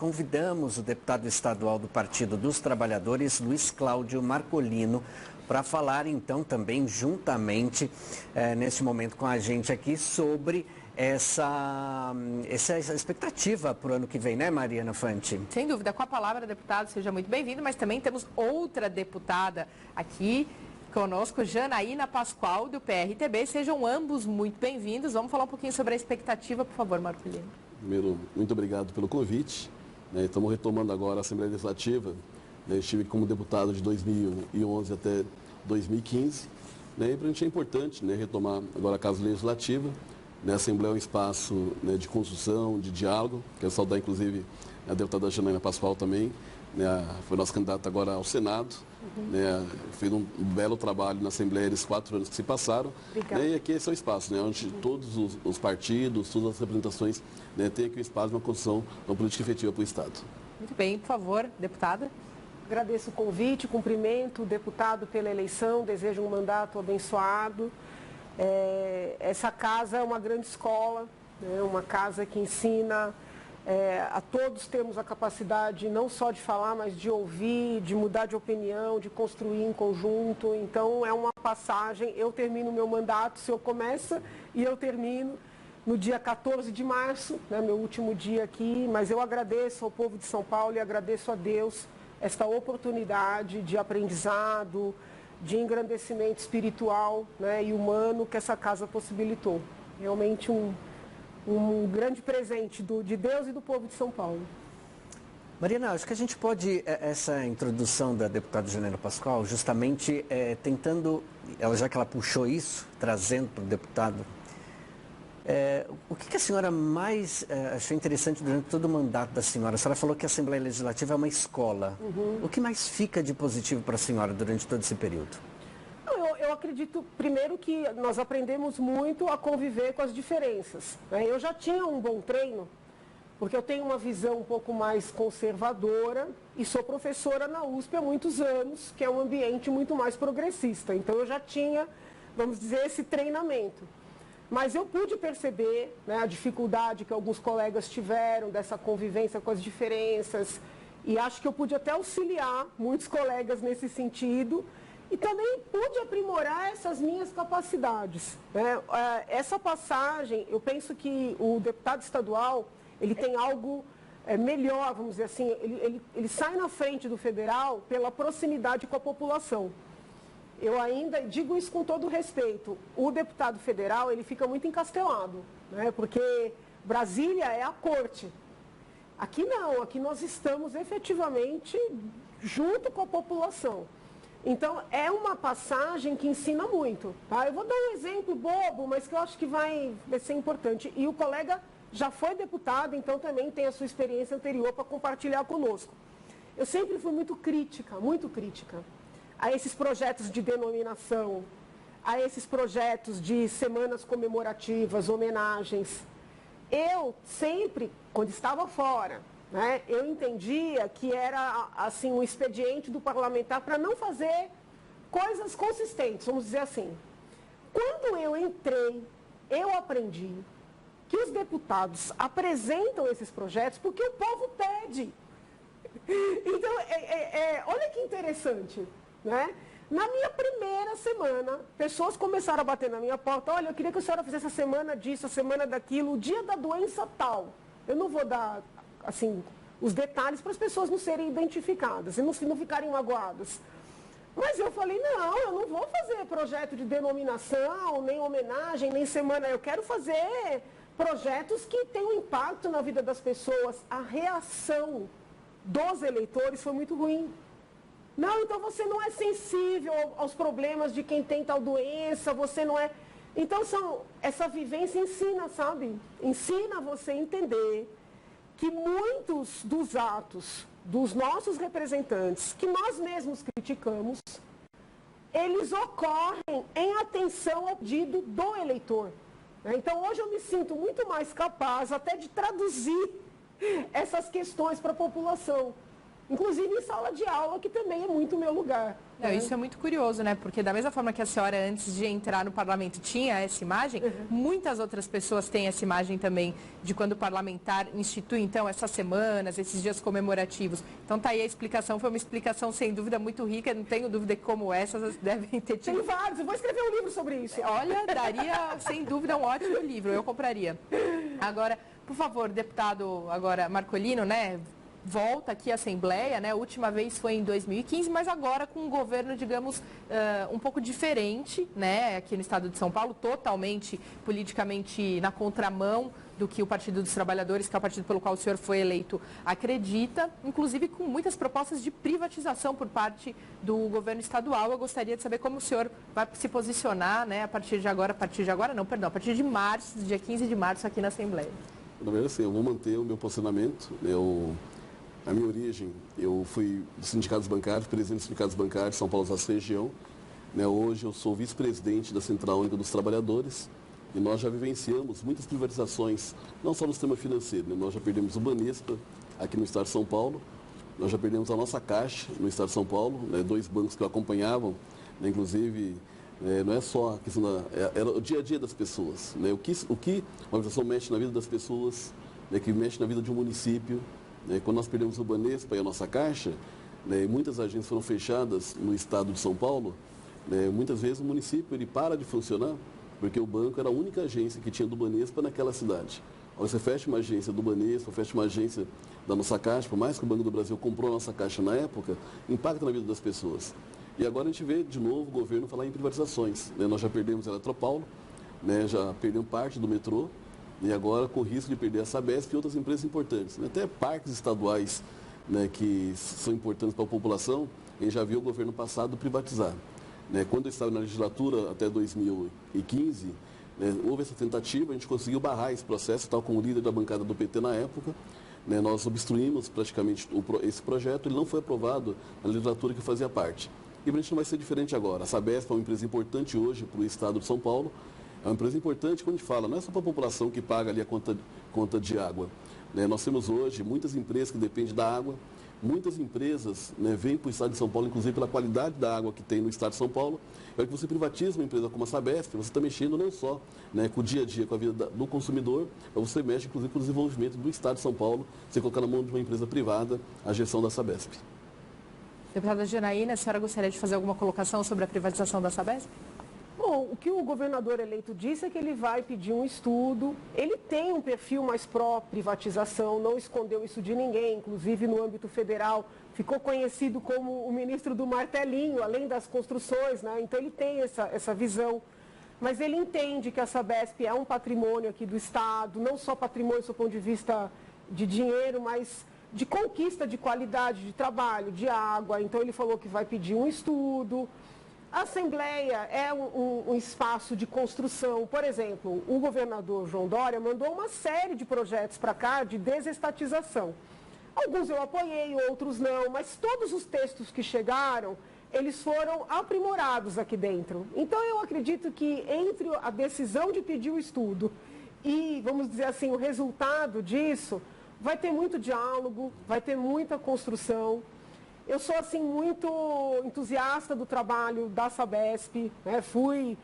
convidamos o deputado estadual do Partido dos Trabalhadores, Luiz Cláudio Marcolino, para falar então também juntamente, neste momento com a gente aqui, sobre essa expectativa para o ano que vem, né, Mariana Fanti? Sem dúvida. Com a palavra, deputado, seja muito bem-vindo, mas também temos outra deputada aqui conosco, Janaína Pascoal, do PRTB. Sejam ambos muito bem-vindos. Vamos falar um pouquinho sobre a expectativa, por favor, Marcolino. Primeiro, muito obrigado pelo convite. Estamos retomando agora a Assembleia Legislativa. Estive como deputado de 2011 até 2015. E para a gente é importante retomar agora a Casa Legislativa. A Assembleia é um espaço de construção, de diálogo. Quero saudar, inclusive, a deputada Janaína Pascoal também. Foi nossa candidata agora ao Senado. Fez um belo trabalho na Assembleia nesses 4 anos que se passaram. E aqui esse é o espaço, onde todos os partidos, todas as representações têm aqui o espaço de uma construção de uma política efetiva para o Estado. Muito bem, por favor, deputada. Agradeço o convite, cumprimento o deputado pela eleição, desejo um mandato abençoado. Essa casa é uma grande escola, uma casa que ensina a todos termos a capacidade não só de falar, mas de ouvir, de mudar de opinião, de construir em conjunto. Então é uma passagem, eu termino o meu mandato, o senhor começa e eu termino no dia 14 de março, meu último dia aqui, mas eu agradeço ao povo de São Paulo e agradeço a Deus esta oportunidade de aprendizado, de engrandecimento espiritual e humano que essa casa possibilitou. Realmente um grande presente de Deus e do povo de São Paulo. Mariana, acho que a gente pode, essa introdução da deputada Janaína Pascoal, justamente tentando, já que ela puxou isso, trazendo para o deputado, o que a senhora mais achou interessante durante todo o mandato da senhora? A senhora falou que a Assembleia Legislativa é uma escola. O que mais fica de positivo para a senhora durante todo esse período? Eu acredito, primeiro, que nós aprendemos muito a conviver com as diferenças. Eu já tinha um bom treino, porque eu tenho uma visão um pouco mais conservadora e sou professora na USP há muitos anos, que é um ambiente muito mais progressista. Então eu já tinha, vamos dizer, esse treinamento. Mas eu pude perceber a dificuldade que alguns colegas tiveram dessa convivência com as diferenças e acho que eu pude até auxiliar muitos colegas nesse sentido. E também pude aprimorar essas minhas capacidades. Essa passagem, eu penso que o deputado estadual, ele tem algo melhor, vamos dizer assim, ele sai na frente do federal pela proximidade com a população. Eu ainda digo isso com todo respeito. O deputado federal, ele fica muito encastelado, porque Brasília é a corte. Aqui não, aqui nós estamos efetivamente junto com a população. Então, é uma passagem que ensina muito. Tá? Eu vou dar um exemplo bobo, mas que eu acho que vai ser importante. E o colega já foi deputado, então também tem a sua experiência anterior para compartilhar conosco. Eu sempre fui muito crítica a esses projetos de denominação, a esses projetos de semanas comemorativas, homenagens. Eu sempre, quando estava fora, eu entendia que era assim, um expediente do parlamentar para não fazer coisas consistentes, vamos dizer assim. Quando eu entrei, eu aprendi que os deputados apresentam esses projetos porque o povo pede. Então, olha que interessante, Na minha primeira semana, pessoas começaram a bater na minha porta, olha, eu queria que a senhora fizesse a semana disso, a semana daquilo, o dia da doença tal. Eu não vou dar assim, os detalhes para as pessoas não serem identificadas e não ficarem magoadas. Mas eu falei, não, eu não vou fazer projeto de denominação, nem homenagem, nem semana. Eu quero fazer projetos que tenham impacto na vida das pessoas. A reação dos eleitores foi muito ruim. Não, então você não é sensível aos problemas de quem tem tal doença, você não é... Então, essa vivência ensina, sabe? Ensina você a entender que muitos dos atos dos nossos representantes, que nós mesmos criticamos, eles ocorrem em atenção ao pedido do eleitor. Então, hoje eu me sinto muito mais capaz até de traduzir essas questões para a população. inclusive em sala de aula, que também é muito o meu lugar. Não, isso é muito curioso, né? Porque da mesma forma que a senhora, antes de entrar no parlamento, tinha essa imagem, muitas outras pessoas têm essa imagem também de quando o parlamentar institui, então, essas semanas, esses dias comemorativos. Então, tá aí a explicação. Foi uma explicação, sem dúvida, muito rica. Não tenho dúvida que, como essas, devem ter tido... Tem vários. Eu vou escrever um livro sobre isso. Olha, daria, sem dúvida, um ótimo livro. Eu compraria. Agora, por favor, deputado agora Marcolino, né? Volta aqui à Assembleia, né? A última vez foi em 2015, mas agora com um governo, digamos, um pouco diferente, né? Aqui no estado de São Paulo, totalmente politicamente na contramão do que o Partido dos Trabalhadores, que é o partido pelo qual o senhor foi eleito, acredita, inclusive com muitas propostas de privatização por parte do governo estadual. Eu gostaria de saber como o senhor vai se posicionar, né? A partir de partir de março, dia 15 de março, aqui na Assembleia. Na verdade, assim, eu vou manter o meu posicionamento. A minha origem, eu fui dos sindicatos bancários, presidente dos sindicatos bancários, São Paulo, Osasco região. Hoje eu sou vice-presidente da Central Única dos Trabalhadores e nós já vivenciamos muitas privatizações, não só no sistema financeiro. Nós já perdemos o Banespa aqui no estado de São Paulo, nós já perdemos a nossa Caixa no estado de São Paulo, 2 bancos que o acompanhavam, inclusive... não é só a questão era o dia a dia das pessoas. O que a organização mexe na vida das pessoas, que mexe na vida de um município. Quando nós perdemos o Banespa e a nossa Caixa, muitas agências foram fechadas no estado de São Paulo. Muitas vezes o município ele para de funcionar porque o banco era a única agência que tinha do Banespa naquela cidade. Ao você fecha uma agência do Banespa, fecha uma agência da nossa Caixa, por mais que o Banco do Brasil comprou a nossa Caixa na época, impacta na vida das pessoas. E agora a gente vê de novo o governo falar em privatizações. Nós já perdemos a Eletropaulo, já perdemos parte do metrô, e agora com o risco de perder a Sabesp e outras empresas importantes. Até parques estaduais que são importantes para a população, a gente já viu o governo passado privatizar. Quando eu estava na legislatura até 2015, houve essa tentativa, a gente conseguiu barrar esse processo, tal como líder da bancada do PT na época. Nós obstruímos praticamente esse projeto, ele não foi aprovado na legislatura que fazia parte. E para a gente não vai ser diferente agora. A Sabesp é uma empresa importante hoje para o estado de São Paulo. É uma empresa importante quando a gente fala, não é só para a população que paga ali a conta de água. Nós temos hoje muitas empresas que dependem da água. Muitas empresas vêm para o estado de São Paulo, inclusive pela qualidade da água que tem no estado de São Paulo. É que você privatiza uma empresa como a Sabesp, você está mexendo não só com o dia a dia, com a vida do consumidor, mas você mexe inclusive com o desenvolvimento do estado de São Paulo, você colocar na mão de uma empresa privada a gestão da Sabesp. Deputada Janaína, a senhora gostaria de fazer alguma colocação sobre a privatização da Sabesp? Bom, o que o governador eleito disse é que ele vai pedir um estudo. Ele tem um perfil mais pró-privatização, não escondeu isso de ninguém, inclusive no âmbito federal. Ficou conhecido como o ministro do martelinho, além das construções, Então ele tem essa visão. Mas ele entende que a Sabesp é um patrimônio aqui do Estado, não só patrimônio do seu ponto de vista de dinheiro, mas de conquista de qualidade de trabalho, de água. Então ele falou que vai pedir um estudo. A Assembleia é um espaço de construção. Por exemplo, o governador João Dória mandou uma série de projetos para cá de desestatização. Alguns eu apoiei, outros não, mas todos os textos que chegaram, eles foram aprimorados aqui dentro. Então eu acredito que entre a decisão de pedir o estudo e, vamos dizer assim, o resultado disso, vai ter muito diálogo, vai ter muita construção. Eu sou, assim, muito entusiasta do trabalho da Sabesp, Fui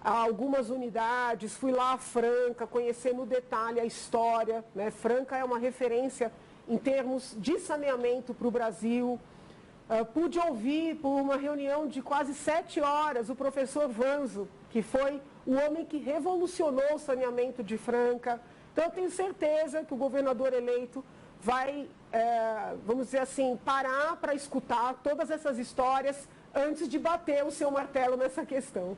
a algumas unidades, fui lá a Franca, conhecer no detalhe a história, Franca é uma referência em termos de saneamento para o Brasil. Pude ouvir, por uma reunião de quase 7 horas, o professor Vanzo, que foi o homem que revolucionou o saneamento de Franca. Então, eu tenho certeza que o governador eleito vai, vamos dizer assim, parar para escutar todas essas histórias antes de bater o seu martelo nessa questão.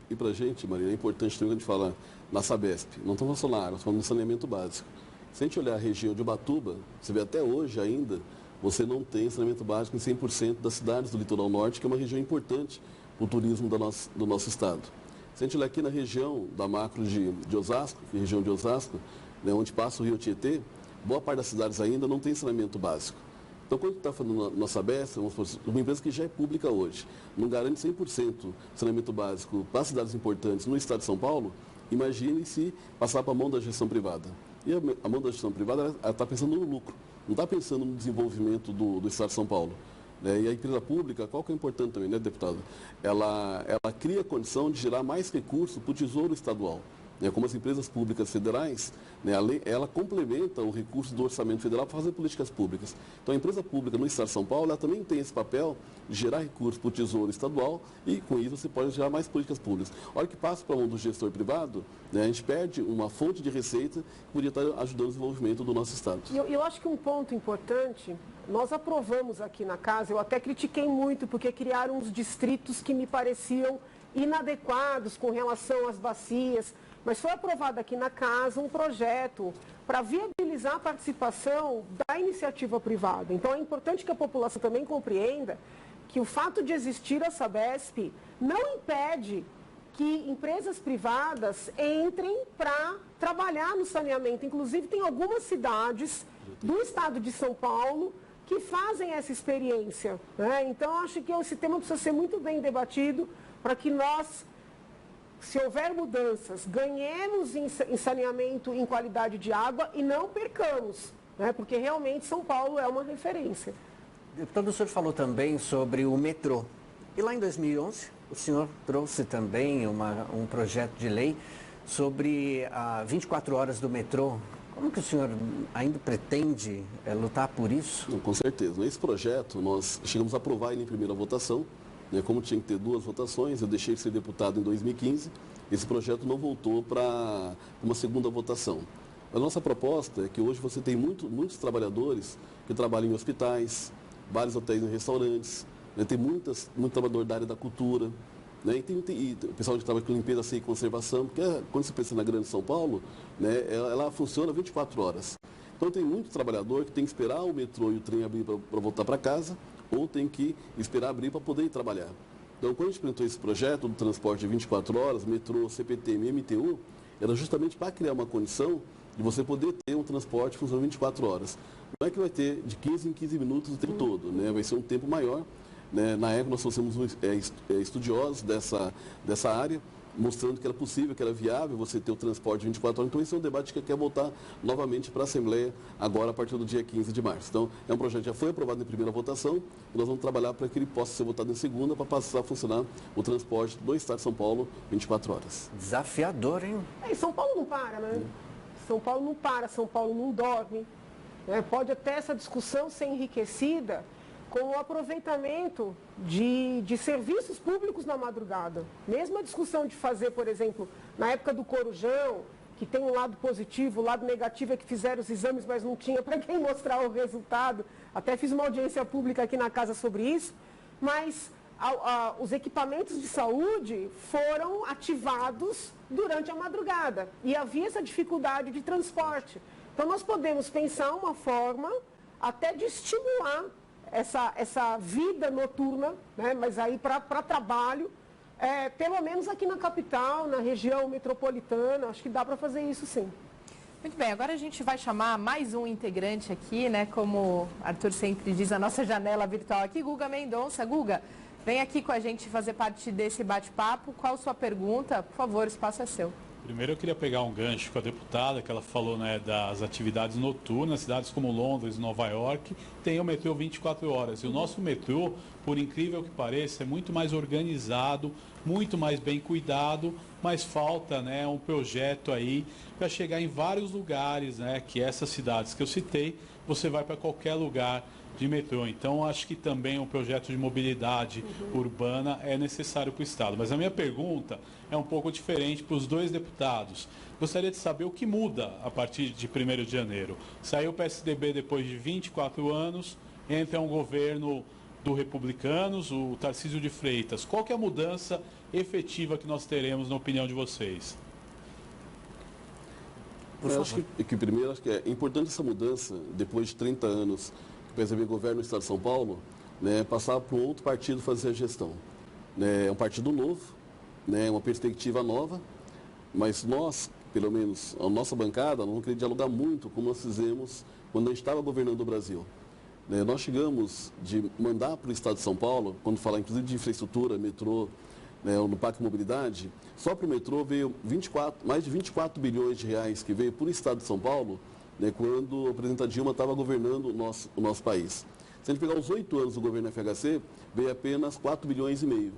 E para a gente, Maria, é importante também quando a gente fala na Sabesp, não estamos falando na água, estamos falando no saneamento básico. Se a gente olhar a região de Ubatuba, você vê até hoje ainda, você não tem saneamento básico em 100% das cidades do litoral norte, que é uma região importante para o turismo do nosso estado. Se a gente olhar aqui na região da macro de Osasco, que é a região de Osasco, onde passa o rio Tietê, boa parte das cidades ainda não tem saneamento básico. Então, quando a gente está falando na Sabesp, uma empresa que já é pública hoje, não garante 100% saneamento básico para cidades importantes no estado de São Paulo, imagine se passar para a mão da gestão privada. E a mão da gestão privada está pensando no lucro. não está pensando no desenvolvimento do Estado de São Paulo. Né? E a empresa pública, qual que é importante também, né, deputado? Ela cria condição de gerar mais recursos para o Tesouro Estadual. Né? Como as empresas públicas federais, né, ela complementa o recurso do orçamento federal para fazer políticas públicas. Então, a empresa pública no Estado de São Paulo, ela também tem esse papel de gerar recursos para o Tesouro Estadual e, com isso, você pode gerar mais políticas públicas. A hora que passa para a mão do gestor privado, né, a gente perde uma fonte de receita que poderia estar ajudando o desenvolvimento do nosso Estado. Eu acho que um ponto importante, nós aprovamos aqui na casa, eu até critiquei muito, porque criaram uns distritos que me pareciam inadequados com relação às bacias, mas foi aprovado aqui na casa um projeto para viabilizar a participação da iniciativa privada. Então é importante que a população também compreenda que o fato de existir a Sabesp não impede que empresas privadas entrem para trabalhar no saneamento. Inclusive tem algumas cidades do estado de São Paulo que fazem essa experiência, né? Então acho que esse tema precisa ser muito bem debatido para que nós, se houver mudanças, ganhemos em saneamento, em qualidade de água e não percamos, né? Porque realmente São Paulo é uma referência. Deputado, o senhor falou também sobre o metrô. E lá em 2011, o senhor trouxe também um projeto de lei sobre 24 horas do metrô. Como que o senhor ainda pretende lutar por isso? Com certeza. Esse projeto, nós chegamos a aprovar ele em primeira votação. Como tinha que ter 2 votações, eu deixei de ser deputado em 2015, esse projeto não voltou para uma segunda votação. A nossa proposta é que hoje você tem muitos trabalhadores que trabalham em hospitais, vários hotéis e restaurantes, né? Tem muito trabalhador da área da cultura, né? E o pessoal que trabalha com limpeza e conservação, porque quando você pensa na Grande São Paulo, né, ela funciona 24 horas. Então tem muito trabalhador que tem que esperar o metrô e o trem abrir para voltar para casa, ou tem que esperar abrir para poder ir trabalhar. Então, quando a gente implementou esse projeto do transporte de 24 horas, metrô, CPTM e MTU, era justamente para criar uma condição de você poder ter um transporte funcionando 24 horas. Não é que vai ter de 15 em 15 minutos o tempo todo, né? Vai ser um tempo maior. Né? Na época, nós fomos estudiosos dessa área, mostrando que era possível, que era viável você ter o transporte de 24 horas. Então, esse é um debate que quer voltar novamente para a Assembleia agora, a partir do dia 15 de março. Então, é um projeto que já foi aprovado em primeira votação e nós vamos trabalhar para que ele possa ser votado em segunda para passar a funcionar o transporte do Estado de São Paulo 24 horas. Desafiador, hein? E São Paulo não para, né? São Paulo não para, São Paulo não dorme. Né? Pode até essa discussão ser enriquecida com o aproveitamento de serviços públicos na madrugada. Mesmo a discussão de fazer, por exemplo, na época do Corujão, que tem um lado positivo, o lado negativo é que fizeram os exames, mas não tinha para quem mostrar o resultado. Até fiz uma audiência pública aqui na casa sobre isso. Mas os equipamentos de saúde foram ativados durante a madrugada. E havia essa dificuldade de transporte. Então, nós podemos pensar uma forma até de estimular essa vida noturna, né? Mas aí para trabalho, pelo menos aqui na capital, na região metropolitana, acho que dá para fazer isso sim. Muito bem, agora a gente vai chamar mais um integrante aqui, né? Como Arthur sempre diz, a nossa janela virtual aqui, Guga Mendonça. Guga, vem aqui com a gente fazer parte desse bate-papo. Qual a sua pergunta? Por favor, o espaço é seu. Primeiro eu queria pegar um gancho com a deputada, que ela falou, né, das atividades noturnas. Cidades como Londres e Nova York têm o metrô 24 horas. E o nosso metrô, por incrível que pareça, é muito mais organizado, muito mais bem cuidado, mas falta, né, um projeto aí para chegar em vários lugares, né, que essas cidades que eu citei, você vai para qualquer lugar de metrô. Então, acho que também um projeto de mobilidade urbana é necessário para o Estado. Mas a minha pergunta é um pouco diferente para os 2 deputados. Gostaria de saber o que muda a partir de 1º de janeiro. Saiu o PSDB depois de 24 anos, entra um governo do Republicanos, o Tarcísio de Freitas. Qual que é a mudança efetiva que nós teremos, na opinião de vocês? Eu acho que primeiro, acho que é importante essa mudança, depois de 30 anos que o PSDB governa o Estado de São Paulo, né, passar para um outro partido fazer a gestão. É um partido novo, né, uma perspectiva nova, mas nós, pelo menos a nossa bancada, não queria dialogar muito como nós fizemos quando a gente estava governando o Brasil. Nós chegamos de mandar para o Estado de São Paulo, quando falar inclusive de infraestrutura, metrô, né, no Pacto Mobilidade, só para o metrô veio mais de 24 bilhões de reais que veio para o Estado de São Paulo né, quando a presidenta Dilma estava governando o nosso país. Se a gente pegar os 8 anos do governo FHC, veio apenas 4 bilhões e meio.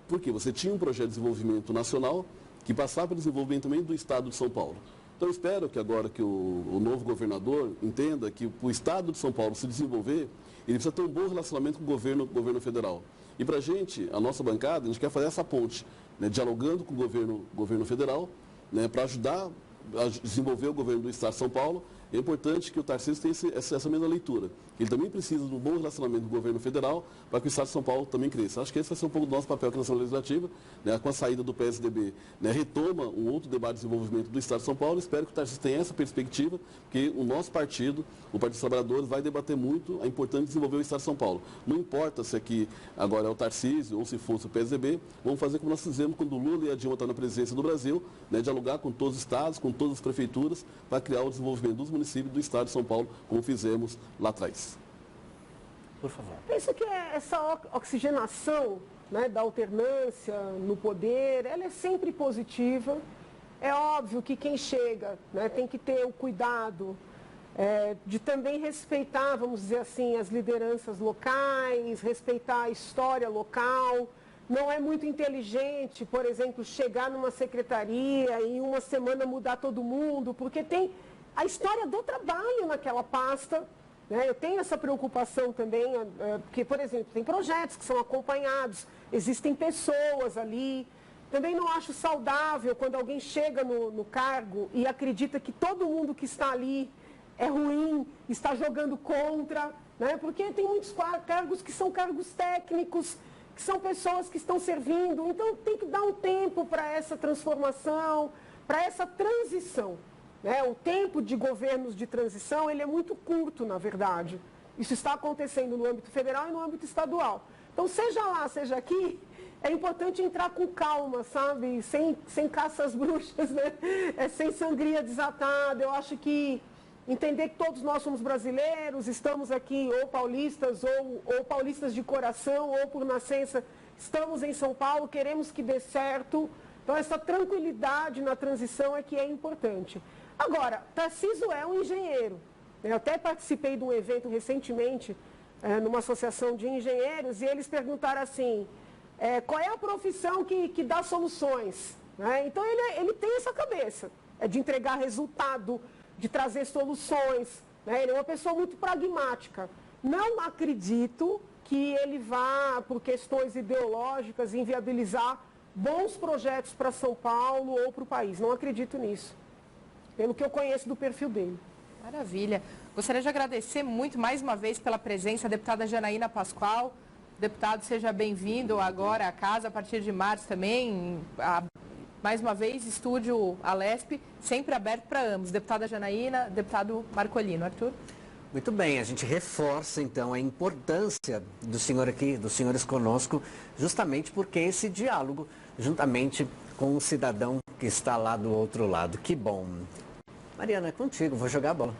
Por quê? Você tinha um projeto de desenvolvimento nacional que passava pelo desenvolvimento também do Estado de São Paulo. Então, eu espero que agora que o novo governador entenda que o Estado de São Paulo se desenvolver, ele precisa ter um bom relacionamento com o governo federal. E para a gente, a nossa bancada, a gente quer fazer essa ponte, né, dialogando com o governo federal, né, para ajudar a desenvolver o governo do Estado de São Paulo. É importante que o Tarcísio tenha essa mesma leitura. Ele também precisa de um bom relacionamento com o governo federal para que o Estado de São Paulo também cresça. Acho que esse vai ser um pouco do nosso papel aqui na Assembleia Legislativa, né, com a saída do PSDB, né, retoma um outro debate de desenvolvimento do Estado de São Paulo. Espero que o Tarcísio tenha essa perspectiva, porque o nosso partido, o Partido dos Trabalhadores, vai debater muito a importância de desenvolver o Estado de São Paulo. Não importa se aqui agora é o Tarcísio ou se fosse o PSDB, vamos fazer como nós fizemos quando o Lula e a Dilma estão na presidência do Brasil, né, dialogar com todos os estados, com todas as prefeituras, para criar o desenvolvimento dos municípios do Estado de São Paulo, como fizemos lá atrás. Por favor. Penso que essa oxigenação, né, da alternância no poder, ela é sempre positiva. É óbvio que quem chega, né, tem que ter o cuidado de também respeitar, vamos dizer assim, as lideranças locais, respeitar a história local. Não é muito inteligente, por exemplo, chegar numa secretaria e em uma semana mudar todo mundo, porque tem a história do trabalho naquela pasta. Eu tenho essa preocupação também, porque, por exemplo, tem projetos que são acompanhados, existem pessoas ali. Também não acho saudável quando alguém chega no cargo e acredita que todo mundo que está ali é ruim, está jogando contra, né? Porque tem muitos cargos que são cargos técnicos, que são pessoas que estão servindo. Então, tem que dar um tempo para essa transformação, para essa transição. O tempo de governos de transição, ele é muito curto, na verdade. Isso está acontecendo no âmbito federal e no âmbito estadual. Então, seja lá, seja aqui, é importante entrar com calma, sabe? Sem caça às bruxas, né? Sem sangria desatada. Eu acho que entender que todos nós somos brasileiros, estamos aqui ou paulistas, ou paulistas de coração, ou por nascença, estamos em São Paulo, queremos que dê certo. Então, essa tranquilidade na transição é que é importante. Agora, Tarcísio é um engenheiro. Eu até participei de um evento recentemente, numa associação de engenheiros, e eles perguntaram assim, qual é a profissão que dá soluções? Então, ele tem essa cabeça, de entregar resultado, de trazer soluções. Ele é uma pessoa muito pragmática. Não acredito que ele vá, por questões ideológicas, inviabilizar bons projetos para São Paulo ou para o país. Não acredito nisso, pelo que eu conheço do perfil dele. Maravilha. Gostaria de agradecer muito mais uma vez pela presença, a deputada Janaína Pascoal. Deputado, seja bem-vindo agora à casa, a partir de março também. Mais uma vez, estúdio Alesp, sempre aberto para ambos. Deputada Janaína, deputado Marcolino. Arthur? Muito bem, a gente reforça então a importância do senhor aqui, dos senhores conosco, justamente porque esse diálogo, juntamente com o cidadão que está lá do outro lado. Que bom. Mariana, é contigo, vou jogar a bola.